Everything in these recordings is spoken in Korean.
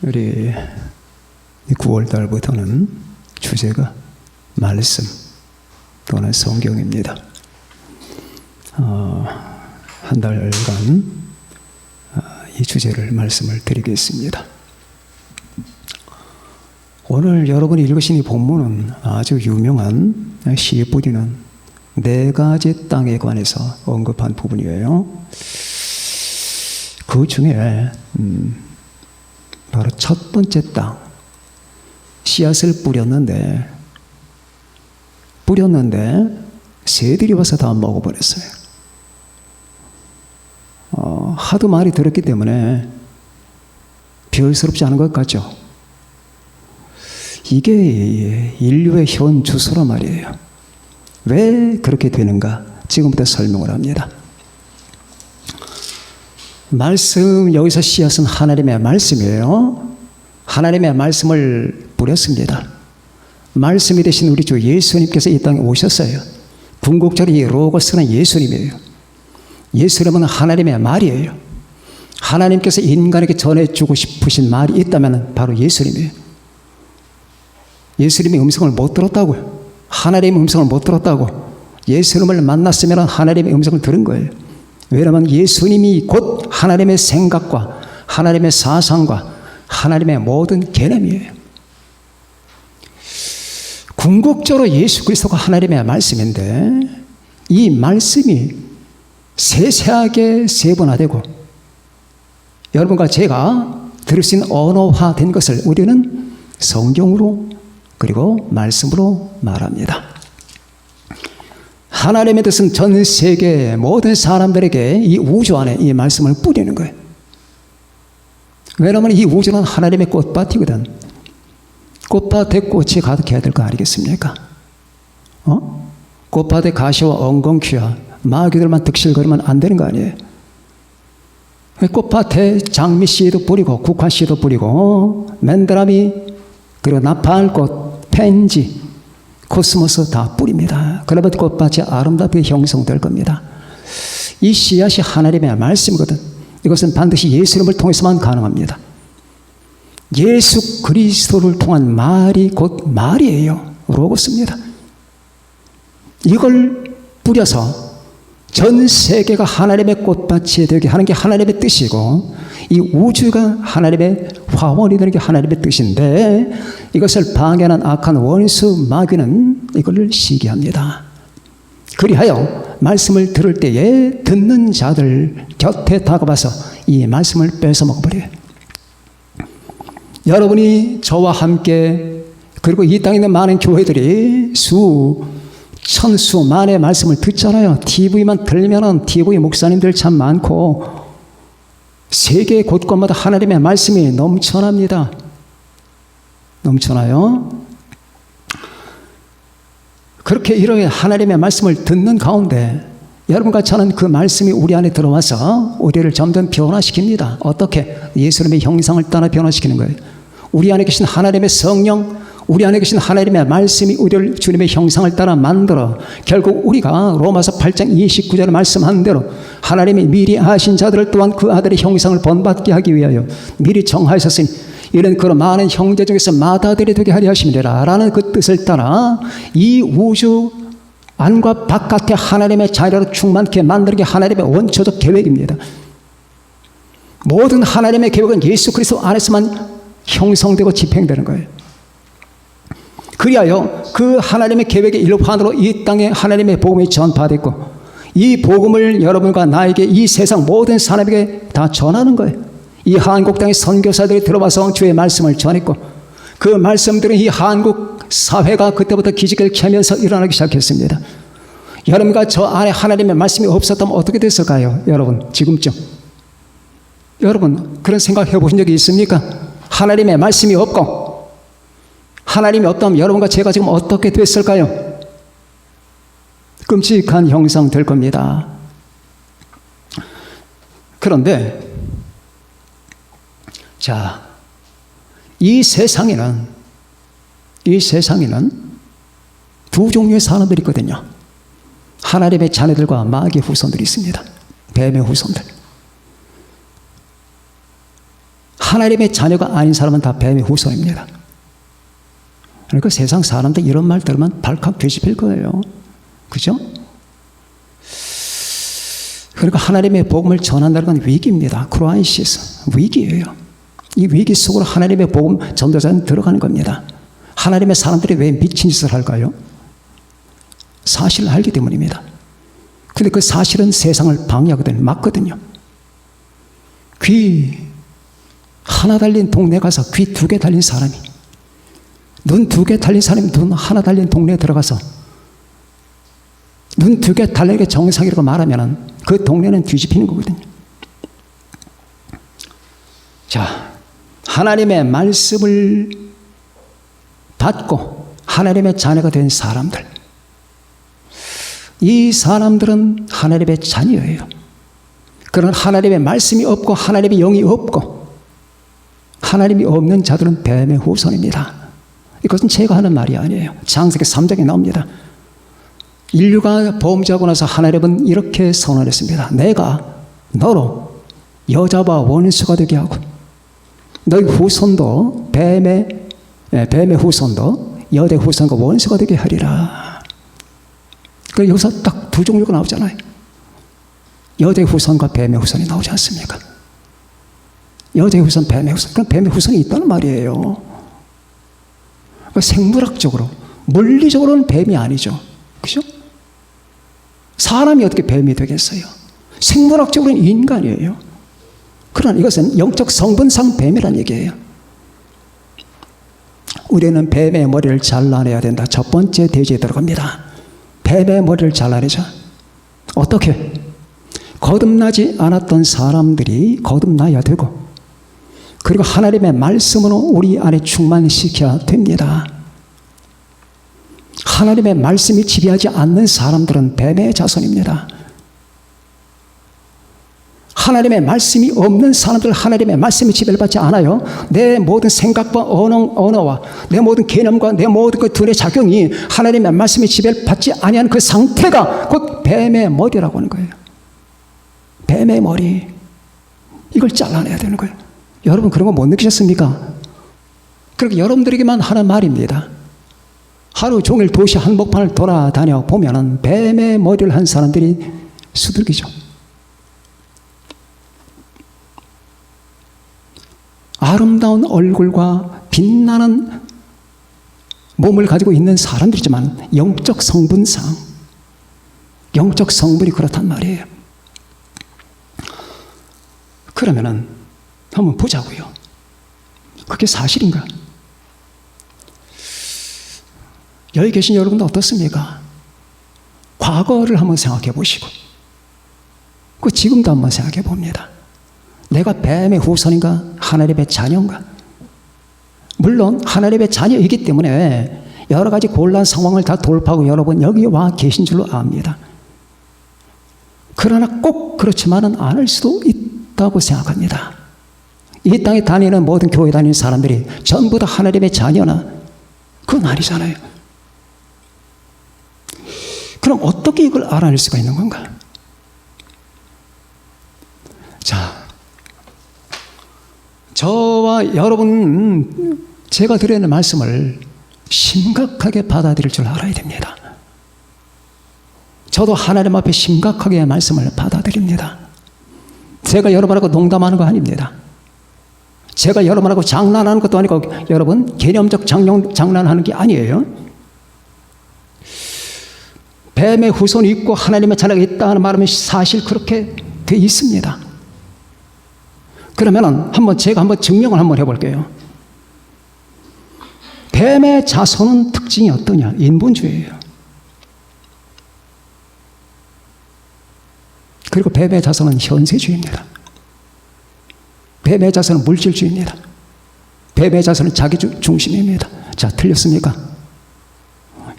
우리 9월 달부터는 주제가 말씀 또는 성경입니다. 한 달간 이 주제를 말씀을 드리겠습니다. 오늘 여러분이 읽으신 이 본문은 아주 유명한 씨 뿌리는 네 가지 땅에 관해서 언급한 부분이에요. 그 중에 바로 첫 번째 땅, 씨앗을 뿌렸는데 새들이 와서 다 먹어버렸어요. 하도 많이 들었기 때문에 별스럽지 않은 것 같죠? 이게 인류의 현 주소란 말이에요. 왜 그렇게 되는가? 지금부터 설명을 합니다. 말씀, 여기서 씨앗은 하나님의 말씀이에요. 하나님의 말씀을 뿌렸습니다. 말씀이 되신 우리 주 예수님께서 이 땅에 오셨어요. 궁극적으로 이 로고스는 예수님이에요. 예수님은 하나님의 말이에요. 하나님께서 인간에게 전해주고 싶으신 말이 있다면 바로 예수님이에요. 예수님의 음성을 못 들었다고요. 하나님의 음성을 못 들었다고. 예수님을 만났으면 하나님의 음성을 들은 거예요. 왜냐하면 예수님이 곧 하나님의 생각과 하나님의 사상과 하나님의 모든 개념이에요. 궁극적으로 예수 그리스도가 하나님의 말씀인데 이 말씀이 세세하게 세분화되고 여러분과 제가 들을 수 있는 언어화된 것을 우리는 성경으로 그리고 말씀으로 말합니다. 하나님의 뜻은 전 세계 모든 사람들에게 이 우주 안에 이 말씀을 뿌리는 거예요. 왜냐하면 이 우주는 하나님의 꽃밭이거든. 꽃밭에 꽃이 가득해야 될 거 아니겠습니까? 꽃밭에 가시와 엉겅퀴와 마귀들만 득실거리면 안 되는 거 아니에요? 꽃밭에 장미씨도 뿌리고 국화씨도 뿌리고 맨드라미 그리고 나팔꽃, 펜지, 코스모스 다 뿌립니다. 그러면 꽃밭이 아름답게 형성될 겁니다. 이 씨앗이 하나님의 말씀이거든. 이것은 반드시 예수님을 통해서만 가능합니다. 예수 그리스도를 통한 말이 곧 말이에요. 로고스입니다. 이걸 뿌려서 전 세계가 하나님의 꽃밭이 되게 하는 게 하나님의 뜻이고 이 우주가 하나님의 화원이 되는 게 하나님의 뜻인데 이것을 방해하는 악한 원수 마귀는 이걸 시기합니다. 그리하여 말씀을 들을 때에 듣는 자들 곁에 다가와서 이 말씀을 뺏어먹어버려요. 여러분이 저와 함께 그리고 이 땅에 있는 많은 교회들이 천수만의 말씀을 듣잖아요. TV만 들면은 TV 목사님들 참 많고 세계 곳곳마다 하나님의 말씀이 넘쳐납니다. 넘쳐나요. 그렇게 이렇게 하나님의 말씀을 듣는 가운데 여러분과 저는 그 말씀이 우리 안에 들어와서 우리를 점점 변화시킵니다. 어떻게? 예수님의 형상을 따라 변화시키는 거예요. 우리 안에 계신 하나님의 성령, 우리 안에 계신 하나님의 말씀이 우리를 주님의 형상을 따라 만들어 결국 우리가 로마서 8장 29절에 말씀한 대로 하나님이 미리 아신 자들을 또한 그 아들의 형상을 본받게 하기 위하여 미리 정하셨으니 이런 그런 많은 형제 중에서 맏아들이 되게 하려 하심이라 라는 그 뜻을 따라 이 우주 안과 바깥에 하나님의 자녀로 충만케 만들기 하나님의 원초적 계획입니다. 모든 하나님의 계획은 예수 그리스도 안에서만 형성되고 집행되는 거예요. 그리하여 그 하나님의 계획의 일환으로 이 땅에 하나님의 복음이 전파됐고 이 복음을 여러분과 나에게 이 세상 모든 사람에게 다 전하는 거예요. 이 한국 땅의 선교사들이 들어와서 주의 말씀을 전했고 그 말씀들은 이 한국 사회가 그때부터 기지개를 켜면서 일어나기 시작했습니다. 여러분과 저 안에 하나님의 말씀이 없었다면 어떻게 됐을까요? 여러분 지금쯤 여러분 그런 생각 해보신 적이 있습니까? 하나님의 말씀이 없고 하나님이 없다면 여러분과 제가 지금 어떻게 됐을까요? 끔찍한 형상 될 겁니다. 그런데 자, 이 세상에는 두 종류의 사람들이 있거든요. 하나님의 자녀들과 마귀의 후손들이 있습니다. 뱀의 후손들. 하나님의 자녀가 아닌 사람은 다 뱀의 후손입니다. 그러니까 세상 사람들 이런 말 들으면 발칵 뒤집힐 거예요. 그죠? 그러니까 하나님의 복음을 전한다는 건 위기입니다. 크라이시스, 위기예요. 이 위기 속으로 하나님의 복음 전도자는 들어가는 겁니다. 하나님의 사람들이 왜 미친 짓을 할까요? 사실을 알기 때문입니다. 근데 그 사실은 세상을 방해하거든요. 막거든요. 귀 하나 달린 동네 가서 귀 2개 달린 사람이, 눈 2개 달린 사람이 눈 하나 달린 동네에 들어가서 눈 2개 달린 게 정상이라고 말하면 그 동네는 뒤집히는 거거든요. 자, 하나님의 말씀을 받고 하나님의 자녀가 된 사람들, 이 사람들은 하나님의 자녀예요. 그러나 하나님의 말씀이 없고 하나님의 영이 없고 하나님이 없는 자들은 뱀의 후손입니다. 이것은 제가 하는 말이 아니에요. 창세기 3장에 나옵니다. 인류가 범죄하고 나서 하나님은 이렇게 선언했습니다. 내가 너로 여자와 원수가 되게 하고 너희 후손도 뱀의 후손도 여대 후손과 원수가 되게 하리라. 그 여기서 딱 두 종류가 나오잖아요. 여대 후손과 뱀의 후손이 나오지 않습니까? 여대 후손, 뱀의 후손. 그럼 뱀의 후손이 있다는 말이에요. 그러니까 생물학적으로, 물리적으로는 뱀이 아니죠. 그죠? 사람이 어떻게 뱀이 되겠어요? 생물학적으로는 인간이에요. 그러나 이것은 영적 성분상 뱀이라는 얘기예요. 우리는 뱀의 머리를 잘라내야 된다. 첫 번째 대지에 들어갑니다. 뱀의 머리를 잘라내자. 어떻게? 거듭나지 않았던 사람들이 거듭나야 되고, 그리고 하나님의 말씀으로 우리 안에 충만시켜야 됩니다. 하나님의 말씀이 지배하지 않는 사람들은 뱀의 자손입니다. 하나님의 말씀이 없는 사람들, 하나님의 말씀이 지배를 받지 않아요. 내 모든 생각과 언어와 내 모든 개념과 내 모든 그 둘의 작용이 하나님의 말씀이 지배를 받지 아니하는 그 상태가 곧 뱀의 머리라고 하는 거예요. 뱀의 머리. 이걸 잘라내야 되는 거예요. 여러분 그런 거 못 느끼셨습니까? 그렇게 여러분들에게만 하는 말입니다. 하루 종일 도시 한복판을 돌아다녀 보면은 뱀의 머리를 한 사람들이 수두룩이죠. 아름다운 얼굴과 빛나는 몸을 가지고 있는 사람들이지만 영적 성분상, 영적 성분이 그렇단 말이에요. 그러면은 한번 보자고요. 그게 사실인가? 여기 계신 여러분도 어떻습니까? 과거를 한번 생각해 보시고, 그 지금도 한번 생각해 봅니다. 내가 뱀의 후손인가? 하나님의 자녀인가? 물론 하나님의 자녀이기 때문에 여러 가지 곤란 상황을 다 돌파하고 여러분 여기 와 계신 줄로 압니다. 그러나 꼭 그렇지만은 않을 수도 있다고 생각합니다. 이 땅에 다니는 모든 교회 다니는 사람들이 전부 다 하나님의 자녀나? 그건 아니잖아요. 그럼 어떻게 이걸 알아낼 수가 있는 건가? 자, 저와 여러분, 제가 드리는 말씀을 심각하게 받아들일 줄 알아야 됩니다. 저도 하나님 앞에 심각하게 말씀을 받아들입니다. 제가 여러분하고 농담하는 거 아닙니다. 제가 여러분하고 장난하는 것도 아니고 여러분 개념적 장난하는 게 아니에요. 뱀의 후손이 있고 하나님의 자녀가 있다는 말하면 사실 그렇게 돼 있습니다. 그러면은 제가 한번 증명을 한번 해볼게요. 뱀의 자손은 특징이 어떠냐? 인본주의예요. 그리고 뱀의 자손은 현세주의입니다. 뱀의 자손은 물질주의입니다. 뱀의 자손은 자기 중심입니다. 자, 틀렸습니까?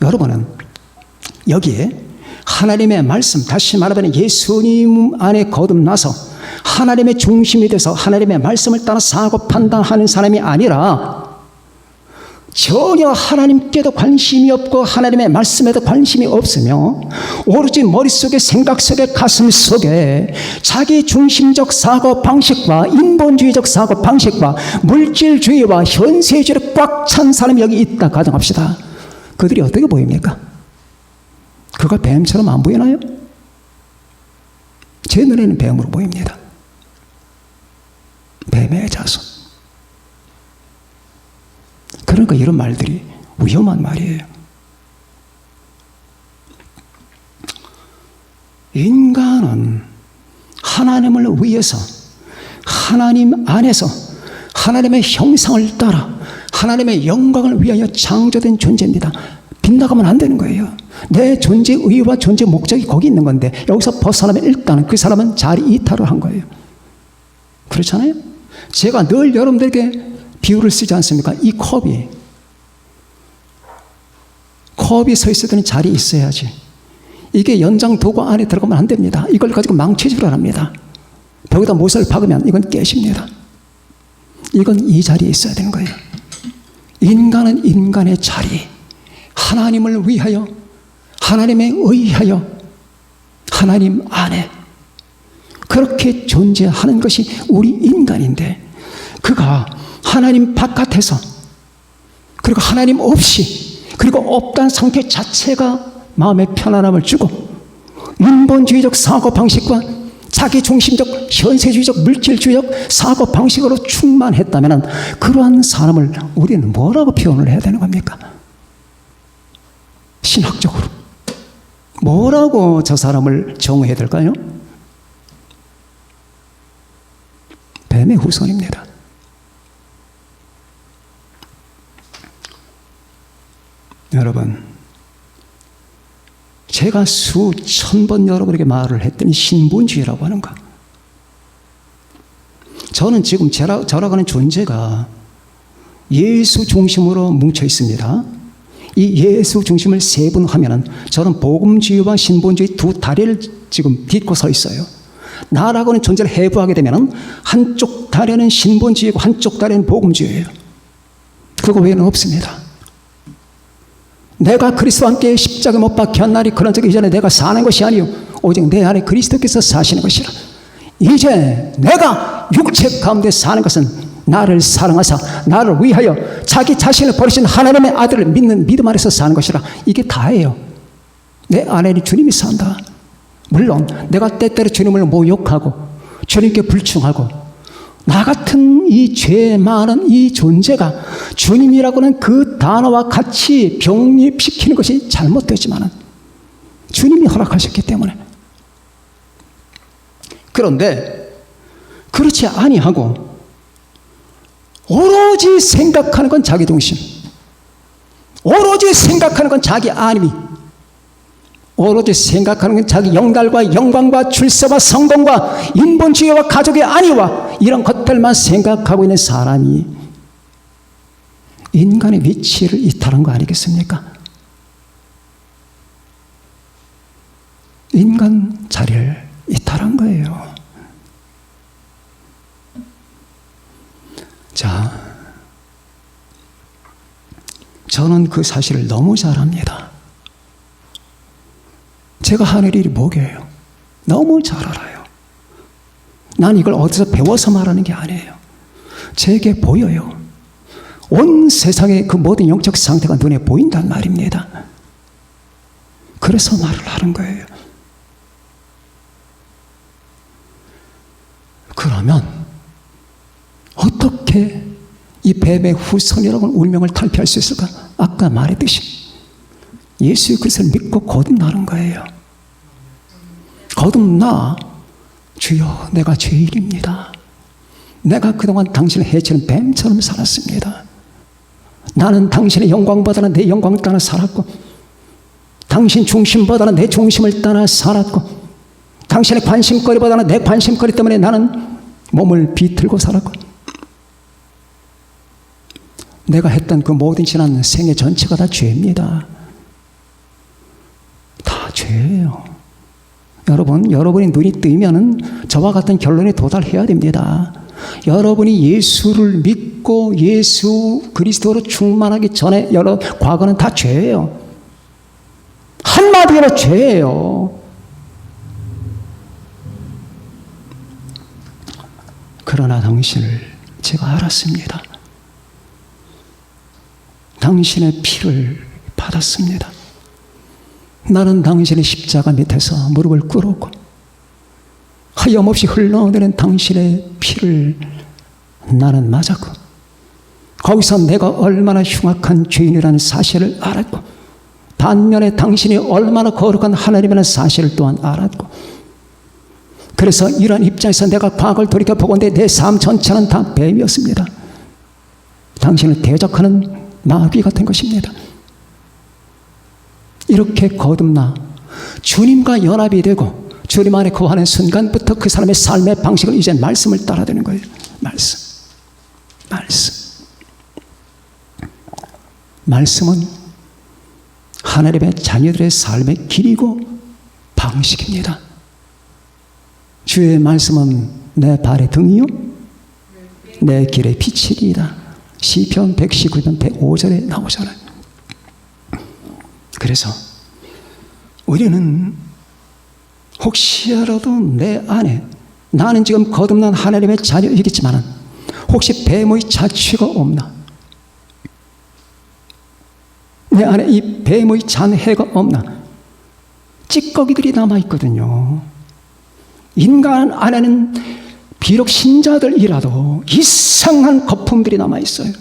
여러분은 여기에 하나님의 말씀, 다시 말하면 예수님 안에 거듭나서 하나님의 중심이 돼서 하나님의 말씀을 따라 사고 판단하는 사람이 아니라 전혀 하나님께도 관심이 없고 하나님의 말씀에도 관심이 없으며 오로지 머릿속에 생각 속에 가슴 속에 자기 중심적 사고 방식과 인본주의적 사고 방식과 물질주의와 현세주의로 꽉 찬 사람이 여기 있다 가정합시다. 그들이 어떻게 보입니까? 그가 뱀처럼 안 보이나요? 제 눈에는 뱀으로 보입니다. 뱀의 자손. 그러니까 이런 말들이 위험한 말이에요. 인간은 하나님을 위해서 하나님 안에서 하나님의 형상을 따라 하나님의 영광을 위하여 창조된 존재입니다. 빗나가면 안 되는 거예요. 내 존재 의의와 존재 목적이 거기 있는 건데 여기서 벗어나면 일단 그 사람은 자리 이탈을 한 거예요. 그렇잖아요? 제가 늘 여러분들에게 비유를 쓰지 않습니까? 이 컵이 서 있을 때는 자리에 있어야지. 이게 연장 도구 안에 들어가면 안 됩니다. 이걸 가지고 망치질을 합니다. 벽에다 못을 박으면 이건 깨집니다. 이건 이 자리에 있어야 되는 거예요. 인간은 인간의 자리, 하나님을 위하여, 하나님에 의하여, 하나님 안에 그렇게 존재하는 것이 우리 인간인데 그가 하나님 바깥에서 그리고 하나님 없이 그리고 없다는 상태 자체가 마음의 편안함을 주고 인본주의적 사고방식과 자기중심적 현세주의적 물질주의적 사고방식으로 충만했다면 그러한 사람을 우리는 뭐라고 표현을 해야 되는 겁니까? 신학적으로 뭐라고 저 사람을 정의해야 될까요? 뱀의 후손입니다. 여러분, 제가 수천 번 여러분에게 말을 했더니 신본주의라고 하는 거. 저는 지금 저라고 하는 존재가 예수 중심으로 뭉쳐 있습니다. 이 예수 중심을 세분하면은 저는 복음주의와 신본주의 두 다리를 지금 딛고 서 있어요. 나라고 하는 존재를 해부하게 되면은 한쪽 다리는 신본주의고 한쪽 다리는 복음주의예요. 그거 외에는 없습니다. 내가 그리스도와 함께 십자가에 못 박힌 날이 그런 적이 이전에 내가 사는 것이 아니요 오직 내 안에 그리스도께서 사시는 것이라. 이제 내가 육체 가운데 사는 것은 나를 사랑하사 나를 위하여 자기 자신을 버리신 하나님의 아들을 믿는 믿음 안에서 사는 것이라. 이게 다예요. 내 안에는 주님이 산다. 물론 내가 때때로 주님을 모욕하고 주님께 불충하고 나 같은 이 죄 많은 이 존재가 주님이라고는 그 단어와 같이 병립시키는 것이 잘못되지만 주님이 허락하셨기 때문에. 그런데 그렇지 아니하고 오로지 생각하는 건 자기 중심, 오로지 생각하는 건 자기 안위, 오로지 생각하는 건 자기 영달과 영광과 출세와 성공과 인본주의와 가족의 안위와 이런 것들만 생각하고 있는 사람이 인간의 위치를 이탈한 거 아니겠습니까? 인간 자리를 이탈한 거예요. 자, 저는 그 사실을 너무 잘 압니다. 제가 하는 일이 뭐게요? 너무 잘 알아요. 난 이걸 어디서 배워서 말하는 게 아니에요. 제게 보여요. 온 세상의 그 모든 영적 상태가 눈에 보인단 말입니다. 그래서 말을 하는 거예요. 그러면 어떻게 이 뱀의 후손이라고는 운명을 탈피할 수 있을까? 아까 말했듯이 예수 그리스도를 믿고 거듭나는 거예요. 거듭나. 주여, 내가 죄인입니다. 내가 그동안 당신을 해치는 뱀처럼 살았습니다. 나는 당신의 영광보다는 내 영광을 따라 살았고 당신 중심보다는 내 중심을 따라 살았고 당신의 관심거리보다는 내 관심거리 때문에 나는 몸을 비틀고 살았고 내가 했던 그 모든 지난 생애 전체가 다 죄입니다. 다 죄예요. 여러분이 눈이 뜨면은 저와 같은 결론에 도달해야 됩니다. 여러분이 예수를 믿고 예수 그리스도로 충만하기 전에 여러분 과거는 다 죄예요. 한마디로 죄예요. 그러나 당신을 제가 알았습니다. 당신의 피를 받았습니다. 나는 당신의 십자가 밑에서 무릎을 꿇었고 하염없이 흘러내리는 당신의 피를 나는 맞았고 거기서 내가 얼마나 흉악한 죄인이라는 사실을 알았고 반면에 당신이 얼마나 거룩한 하나님이라는 사실을 또한 알았고 그래서 이런 입장에서 내가 과거를 돌이켜보건대 내 삶 전체는 다 뱀이었습니다. 당신을 대적하는 마귀 같은 것입니다. 이렇게 거듭나 주님과 연합이 되고 주님 안에 거하는 순간부터 그 사람의 삶의 방식은 이제 말씀을 따라되는 거예요. 말씀은 하나님의 자녀들의 삶의 길이고 방식입니다. 주의 말씀은 내 발의 등이요 내 길의 빛이리이다. 시편 119편 105절에 나오잖아요. 그래서 우리는 혹시라도 내 안에 나는 지금 거듭난 하나님의 자녀이겠지만 혹시 뱀의 자취가 없나? 내 안에 이 뱀의 잔해가 없나? 찌꺼기들이 남아있거든요. 인간 안에는 비록 신자들이라도 이상한 거품들이 남아있어요.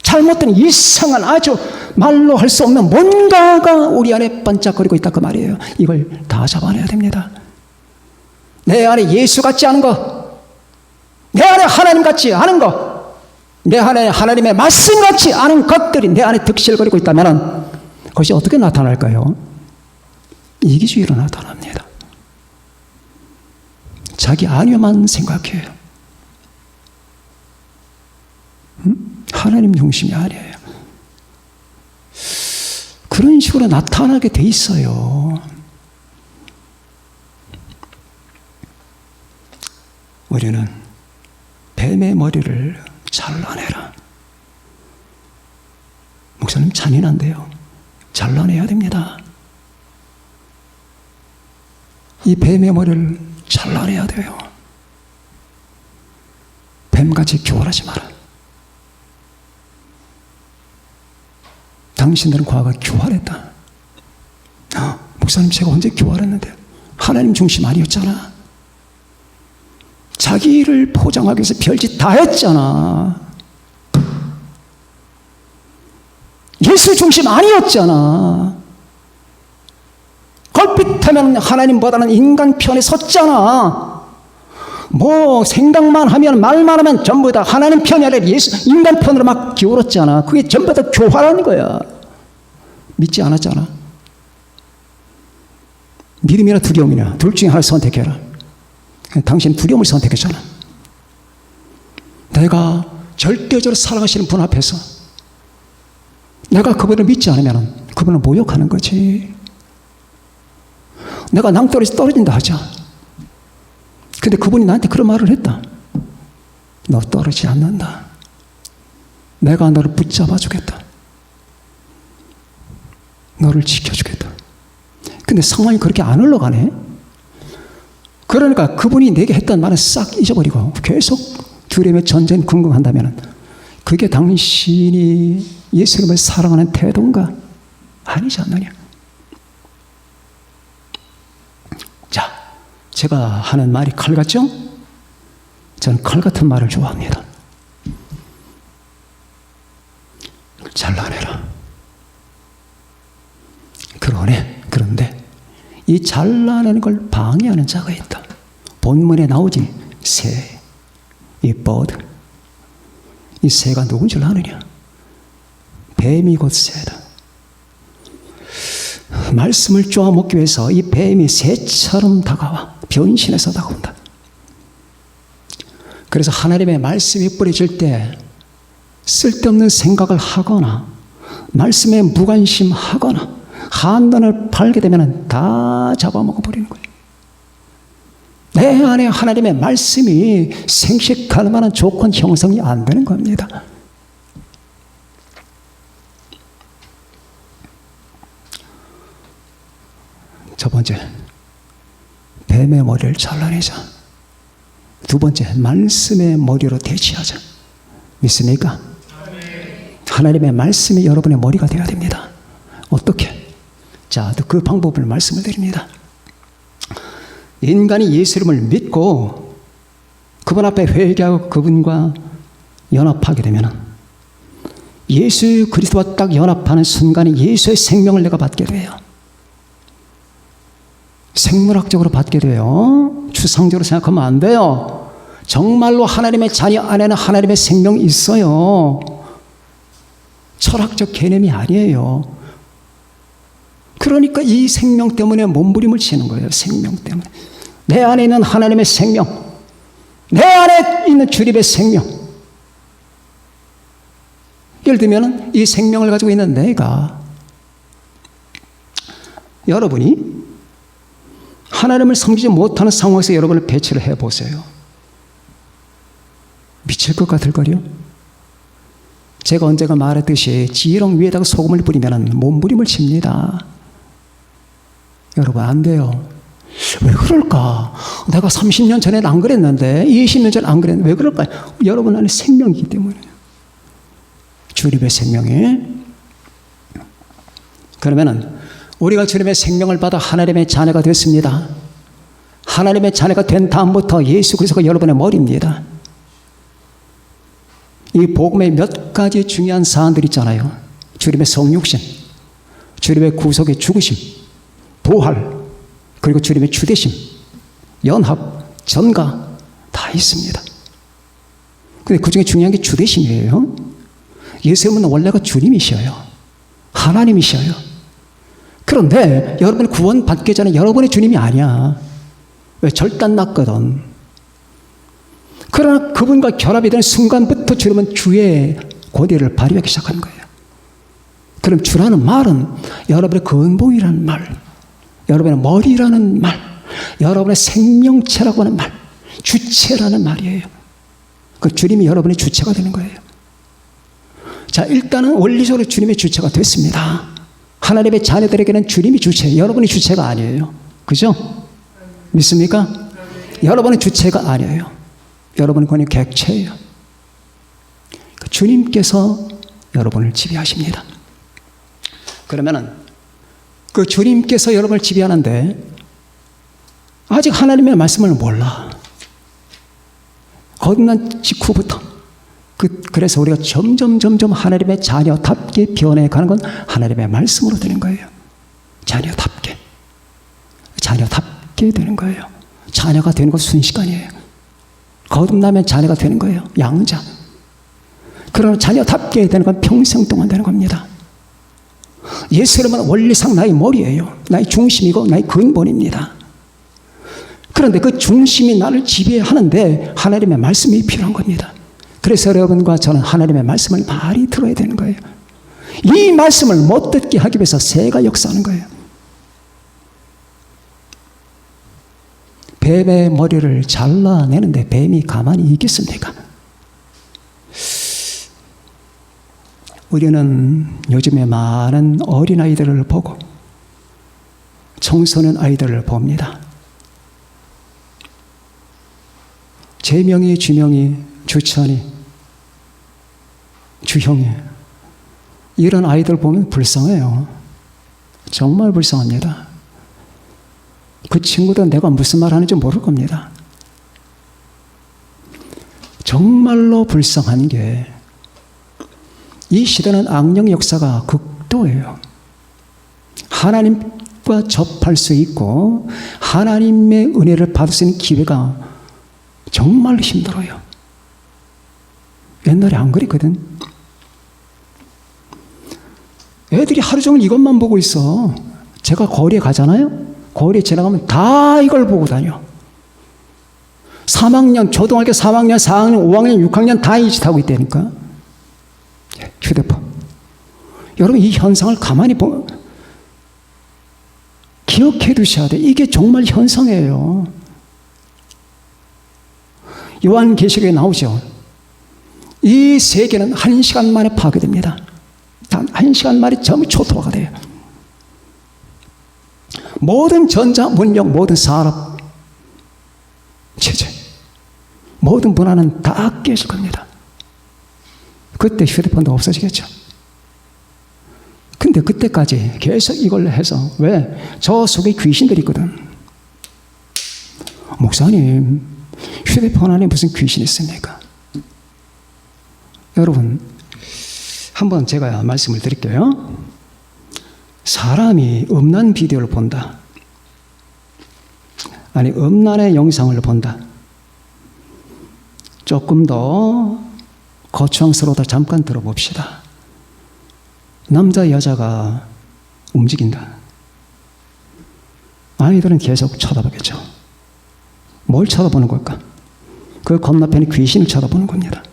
잘못된 이상한 아주 말로 할 수 없는 뭔가가 우리 안에 반짝거리고 있다 그 말이에요. 이걸 다 잡아내야 됩니다. 내 안에 예수 같지 않은 것, 내 안에 하나님 같지 않은 것, 내 안에 하나님의 말씀 같지 않은 것들이 내 안에 득실거리고 있다면 그것이 어떻게 나타날까요? 이기주의로 나타납니다. 자기 아니요만 생각해요. 하나님 중심이 아니에요. 그런 식으로 나타나게 돼 있어요. 우리는 뱀의 머리를 잘라내라. 목사님 잔인한데요. 잘라내야 됩니다. 이 뱀의 머리를 잘라내야 돼요. 뱀같이 교활하지 마라. 당신들은 과거에 교활했다. 목사님 제가 언제 교활했는데? 하나님 중심 아니었잖아. 자기를 포장하기 위해서 별짓 다 했잖아. 예수 중심 아니었잖아. 걸핏하면 하나님보다는 인간 편에 섰잖아. 뭐 생각만 하면 말만 하면 전부 다 하나님 편이 아니라 예수 인간 편으로 막 기울었잖아. 그게 전부 다 교활한 거야. 믿지 않았잖아. 믿음이나 두려움이냐 둘 중에 하나를 선택해라. 당신 두려움을 선택했잖아. 내가 절대적으로 살아가시는 분 앞에서 내가 그분을 믿지 않으면 그분을 모욕하는 거지. 내가 낭떠러지 떨어진다 하자. 근데 그분이 나한테 그런 말을 했다. 너 떨어지지 않는다. 내가 너를 붙잡아 주겠다. 너를 지켜주겠다. 근데 상황이 그렇게 안 흘러가네. 그러니까 그분이 내게 했던 말은 싹 잊어버리고 계속 두려움에 전전긍긍한다면 그게 당신이 예수님을 사랑하는 태도인가? 아니지 않느냐. 자, 제가 하는 말이 칼 같죠? 저는 칼 같은 말을 좋아합니다. 잘라내라. 그런데 이 잘라내는 걸 방해하는 자가 있다. 본문에 나오지. 새, 이 버드. 이 새가 누군 줄 아느냐? 뱀이 곧 새다. 말씀을 쪼아먹기 위해서 이 뱀이 새처럼 다가와 변신해서 다가온다. 그래서 하나님의 말씀이 뿌려질 때 쓸데없는 생각을 하거나 말씀에 무관심하거나 한단을 팔게 되면 다 잡아먹어 버리는 거예요. 내 안에 하나님의 말씀이 생식할 만한 조건 형성이 안 되는 겁니다. 첫 번째, 뱀의 머리를 잘라내자. 두 번째, 말씀의 머리로 대치하자. 믿습니까? 하나님의 말씀이 여러분의 머리가 되어야 됩니다. 어떻게? 자, 그 방법을 말씀을 드립니다. 인간이 예수 이름을 믿고 그분 앞에 회개하고 그분과 연합하게 되면 예수 그리스도와 딱 연합하는 순간에 예수의 생명을 내가 받게 돼요. 생물학적으로 받게 돼요. 추상적으로 생각하면 안 돼요. 정말로 하나님의 자녀 안에는 하나님의 생명이 있어요. 철학적 개념이 아니에요. 그러니까 이 생명 때문에 몸부림을 치는 거예요. 생명 때문에. 내 안에 있는 하나님의 생명, 내 안에 있는 주님의 생명. 예를 들면 이 생명을 가지고 있는 내가, 여러분이 하나님을 섬기지 못하는 상황에서 여러분을 배치를 해보세요. 미칠 것 같을걸요? 제가 언제가 말했듯이 지렁 위에다가 소금을 뿌리면 몸부림을 칩니다. 여러분, 안 돼요. 왜 그럴까? 내가 30년 전에는 안 그랬는데, 20년 전에 안 그랬는데, 왜 그럴까? 여러분 안에 생명이기 때문에. 주님의 생명이. 그러면은, 우리가 주님의 생명을 받아 하나님의 자녀가 됐습니다. 하나님의 자녀가 된 다음부터 예수 그리스도가 여러분의 머리입니다. 이 복음의 몇 가지 중요한 사안들이 있잖아요. 주님의 성육신, 주님의 구속의 죽으심, 부활, 그리고 주님의 주대심, 연합, 전가 다 있습니다. 근데 그 중에 중요한 게 주대심이에요. 예수님은 원래가 주님이셔요. 하나님이셔요. 그런데 여러분이 구원받기 전에 여러분의 주님이 아니야. 왜? 절단 났거든. 그러나 그분과 결합이 되는 순간부터 주님은 주의 권위를 발휘하기 시작하는 거예요. 그럼 주라는 말은 여러분의 근본이라는 말, 여러분의 머리라는 말, 여러분의 생명체라고 하는 말, 주체라는 말이에요. 그 주님이 여러분의 주체가 되는 거예요. 자, 일단은 원리적으로 주님의 주체가 됐습니다. 하나님의 자녀들에게는 주님이 주체, 여러분이 주체가 아니에요. 그죠? 믿습니까? 여러분은 주체가 아니에요. 여러분은 그냥 객체예요. 주님께서 여러분을 지배하십니다. 그러면은 그 주님께서 여러분을 지배하는데 아직 하나님의 말씀을 몰라. 거듭난 직후부터. 그래서 우리가 점점 하나님의 자녀답게 변해가는 건 하나님의 말씀으로 되는 거예요. 자녀답게 되는 거예요. 자녀가 되는 건 순식간이에요. 거듭나면 자녀가 되는 거예요. 양자. 그러나 자녀답게 되는 건 평생 동안 되는 겁니다. 예수님은 원리상 나의 머리예요. 나의 중심이고 나의 근본입니다. 그런데 그 중심이 나를 지배하는데 하나님의 말씀이 필요한 겁니다. 그래서 여러분과 저는 하나님의 말씀을 많이 들어야 되는 거예요. 이 말씀을 못 듣게 하기 위해서 새가 역사하는 거예요. 뱀의 머리를 잘라내는데 뱀이 가만히 있겠습니까? 우리는 요즘에 많은 어린아이들을 보고 청소년 아이들을 봅니다. 재명이, 주명이, 주천이, 주형이, 이런 아이들 보면 불쌍해요. 정말 불쌍합니다. 그 친구들 내가 무슨 말 하는지 모를 겁니다. 정말로 불쌍한 게 이 시대는 악령 역사가 극도예요. 하나님과 접할 수 있고 하나님의 은혜를 받을 수 있는 기회가 정말 힘들어요. 옛날에 안 그랬거든. 애들이 하루 종일 이것만 보고 있어. 제가 거리에 가잖아요. 거리에 지나가면 다 이걸 보고 다녀. 3학년, 초등학교 3학년, 4학년, 5학년, 6학년 다 이 짓 하고 있다니까. 휴대폰. 여러분, 이 현상을 가만히 보면 기억해 두셔야 돼. 이게 정말 현상이에요. 요한계시록에 나오죠. 이 세계는 1시간 만에 파괴됩니다. 단 1시간 만에 전부 초토화가 돼요. 모든 전자, 문명, 모든 산업, 체제, 모든 문화는 다 깨질 겁니다. 그때 휴대폰도 없어지겠죠. 근데 그때까지 계속 이걸로 해서, 왜? 저 속에 귀신들이 있거든. 목사님, 휴대폰 안에 무슨 귀신이 있습니까? 여러분, 한번 제가 말씀을 드릴게요. 사람이 음란 비디오를 본다. 아니, 음란의 영상을 본다. 조금 더 거추장스러워도 잠깐 들어봅시다. 남자, 여자가 움직인다. 아이들은 계속 쳐다보겠죠. 뭘 쳐다보는 걸까? 그 건너편에 귀신을 쳐다보는 겁니다.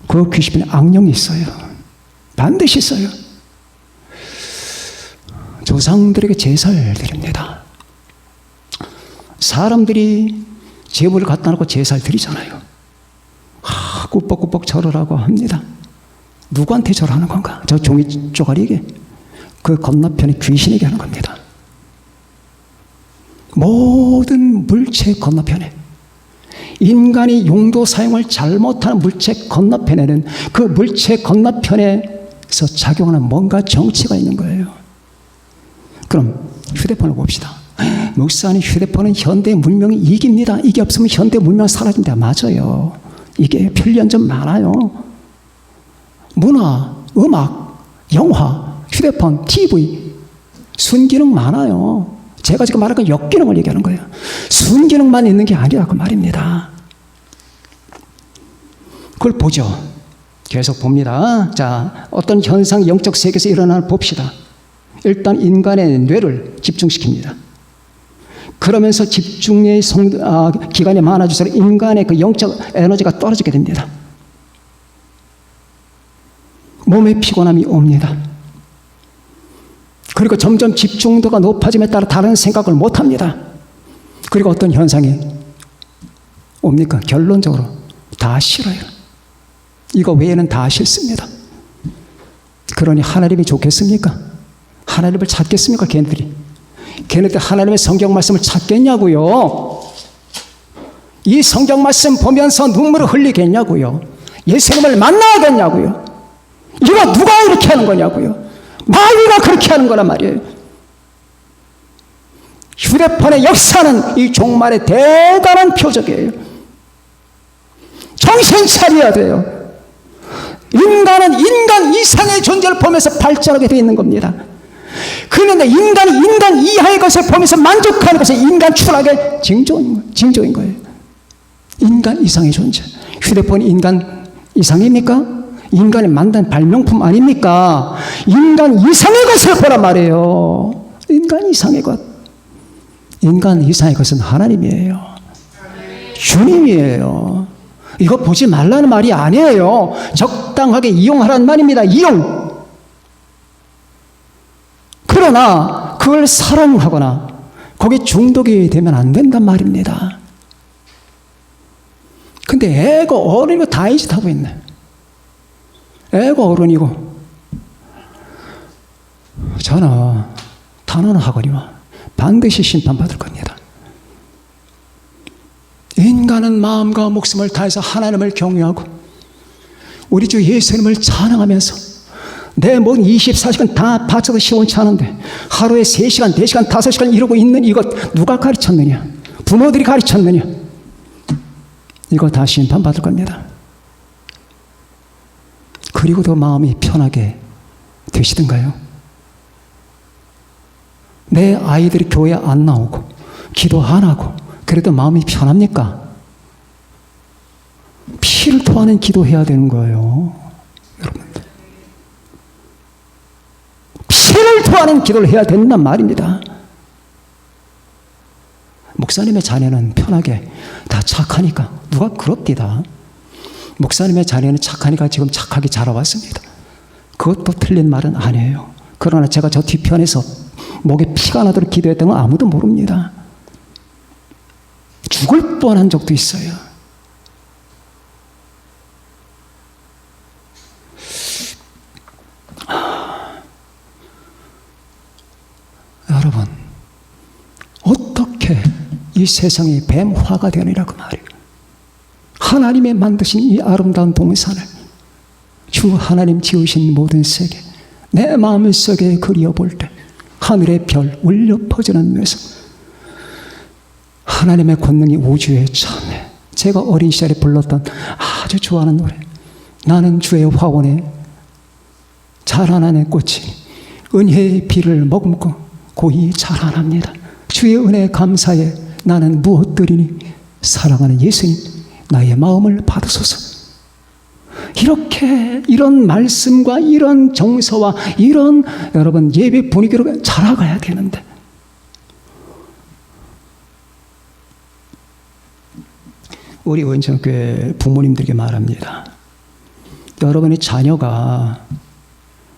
그 귀신에 악령이 있어요. 반드시 있어요. 조상들에게 제사를 드립니다. 사람들이 제물을 갖다 놓고 제사를 드리잖아요. 꾸벅꾸벅 절하라고 합니다. 누구한테 절하는 건가? 저 종이 쪼가리에게, 그 건너편에 귀신에게 하는 겁니다. 모든 물체 건너편에, 인간이 용도 사용을 잘못하는 물체 건너편에는 그 물체 건너편에서 작용하는 뭔가 정체가 있는 거예요. 그럼 휴대폰을 봅시다. 목사님, 휴대폰은 현대 문명이 이깁니다. 이게 없으면 현대 문명 사라진다. 맞아요. 이게 편리한 점 많아요. 문화, 음악, 영화, 휴대폰, TV, 순기능 많아요. 제가 지금 말한 건 역기능을 얘기하는 거예요. 순기능만 있는 게 아니라고 말입니다. 그걸 보죠. 계속 봅니다. 자, 어떤 현상, 영적 세계에서 일어나는 봅시다. 일단 인간의 뇌를 집중시킵니다. 그러면서 집중의 기간이 많아질수록 인간의 그 영적 에너지가 떨어지게 됩니다. 몸의 피곤함이 옵니다. 그리고 점점 집중도가 높아짐에 따라 다른 생각을 못합니다. 그리고 어떤 현상이 옵니까? 결론적으로 다 싫어요. 이거 외에는 다 싫습니다. 그러니 하나님이 좋겠습니까? 하나님을 찾겠습니까? 걔네들 하나님의 성경 말씀을 찾겠냐고요? 이 성경 말씀 보면서 눈물을 흘리겠냐고요? 예수님을 만나겠냐고요? 이거 누가 이렇게 하는 거냐고요? 마귀가 그렇게 하는 거란 말이에요. 휴대폰의 역사는 이 종말의 대단한 표적이에요. 정신 차려야 돼요. 인간은 인간 이상의 존재를 보면서 발전하게 되어 있는 겁니다. 그런데 인간이 인간 이하의 것을 보면서 만족하는 것은 인간 추락의 징조인 거예요. 인간 이상의 존재. 휴대폰이 인간 이상입니까? 인간이 만든 발명품 아닙니까? 인간 이상의 것을 보란 말이에요. 인간 이상의 것. 인간 이상의 것은 하나님이에요. 주님이에요. 이거 보지 말라는 말이 아니에요. 적당하게 이용하라는 말입니다. 이용. 그러나 그걸 사랑하거나 거기에 중독이 되면 안 된단 말입니다. 근데 애가 어른이고 다 이 짓 하고 있네. 애가 어른이고 저는 단언하거니와 반드시 심판받을 겁니다. 인간은 마음과 목숨을 다해서 하나님을 경외하고 우리 주 예수님을 찬양하면서 내 몸 24시간 다 바쳐서 시원치 않은데 하루에 3시간, 4시간, 5시간 이러고 있는 이것 누가 가르쳤느냐? 부모들이 가르쳤느냐? 이거 다 심판받을 겁니다. 그리고 더 마음이 편하게 되시던가요? 내 아이들이 교회 안 나오고 기도 안 하고 그래도 마음이 편합니까? 피를 토하는 기도해야 되는 거예요. 여러분들. 피를 토하는 기도를 해야 된단 말입니다. 목사님의 자녀는 편하게 다 착하니까 누가 그럽디다. 목사님의 자녀는 착하니까 지금 착하게 자라왔습니다. 그것도 틀린 말은 아니에요. 그러나 제가 저 뒤편에서 목에 피가 나도록 기도했던 건 아무도 모릅니다. 죽을 뻔한 적도 있어요. 여러분, 어떻게 이 세상이 뱀화가 되느냐고 말이에요. 하나님의 만드신 이 아름다운 동산을, 주 하나님 지으신 모든 세계, 내 마음속에 그리워볼 때 하늘의 별 울려 퍼지는 데서 하나님의 권능이 우주에 참해. 제가 어린 시절에 불렀던 아주 좋아하는 노래, 나는 주의 화원에 자라나는 꽃이 은혜의 비를 머금고 고이 자라납니다. 주의 은혜 감사에 나는 무엇들이니 사랑하는 예수님 나의 마음을 받으소서. 이렇게 이런 말씀과 이런 정서와 이런 여러분 예배 분위기로 자라가야 되는데, 우리 은정교회 부모님들에게 말합니다. 여러분의 자녀가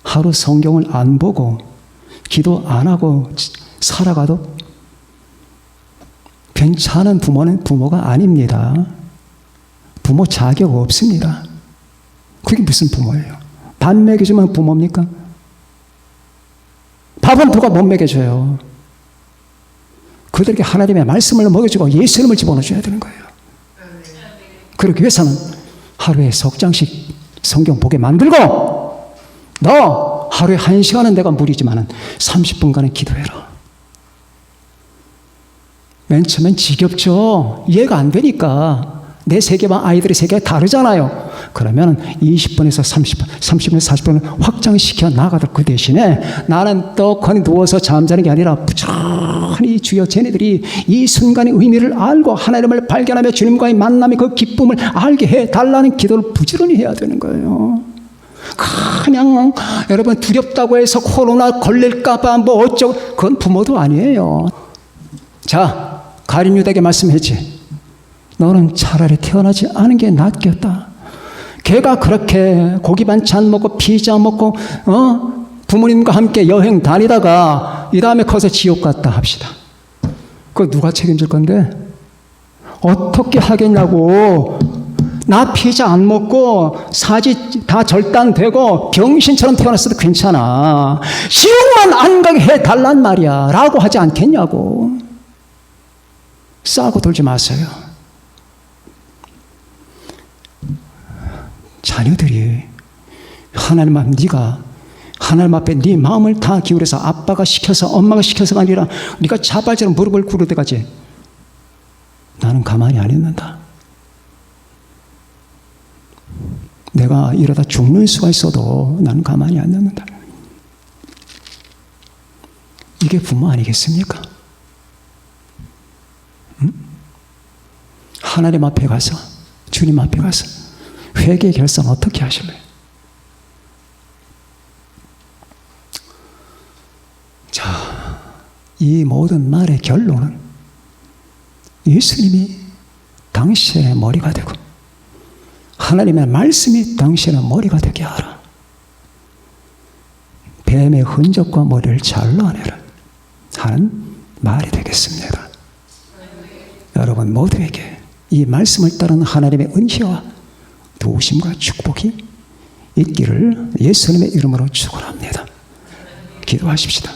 하루 성경을 안 보고 기도 안 하고 살아가도 괜찮은 부모는 부모가 아닙니다. 부모 자격 없습니다. 그게 무슨 부모예요? 밥 먹여주면 부모입니까? 밥은 누가 못 먹여줘요. 그들에게 하나님의 말씀을 먹여주고 예수님을 집어넣어줘야 되는 거예요. 그러기 위해서는 하루에 석 장씩 성경 보게 만들고, 너 하루에 1시간은 내가 무리지만 30분간은 기도해라. 맨 처음엔 지겹죠. 이해가 안 되니까. 내 세계와 아이들의 세계가 다르잖아요. 그러면 20분에서 30분, 30분에서 40분을 확장시켜 나가도 그 대신에 나는 떡하니 누워서 잠자는 게 아니라 부지런히 주여 쟤네들이 이 순간의 의미를 알고 하나님을 발견하며 주님과의 만남의 그 기쁨을 알게 해달라는 기도를 부지런히 해야 되는 거예요. 그냥 여러분 두렵다고 해서 코로나 걸릴까봐 뭐 어쩌고, 그건 부모도 아니에요. 자, 가룟 유다에게 말씀했지. 너는 차라리 태어나지 않은 게 낫겠다. 걔가 그렇게 고기 반찬 먹고 피자 먹고 부모님과 함께 여행 다니다가 이 다음에 커서 지옥 갔다 합시다. 그거 누가 책임질 건데? 어떻게 하겠냐고. 나 피자 안 먹고 사지 다 절단되고 병신처럼 태어났어도 괜찮아. 지옥만 안 가게 해달란 말이야 라고 하지 않겠냐고. 싸고 돌지 마세요. 자녀들이 하나님 앞, 네가 하나님 앞에 네 마음을 다 기울여서 아빠가 시켜서 엄마가 시켜서가 아니라 네가 자발적으로 무릎을 꿇을 때까지 나는 가만히 안 있는다. 내가 이러다 죽는 수가 있어도 나는 가만히 안 있는다. 이게 부모 아니겠습니까? 하나님 앞에 가서, 주님 앞에 가서 회개 결산 어떻게 하실래요? 자, 이 모든 말의 결론은 예수님이 당신의 머리가 되고 하나님의 말씀이 당신의 머리가 되게 하라. 뱀의 흔적과 머리를 잘라내라 하는 말이 되겠습니다. 여러분 모두에게 이 말씀을 따르는 하나님의 은혜와 도우심과 축복이 있기를 예수님의 이름으로 축원합니다. 기도하십시다.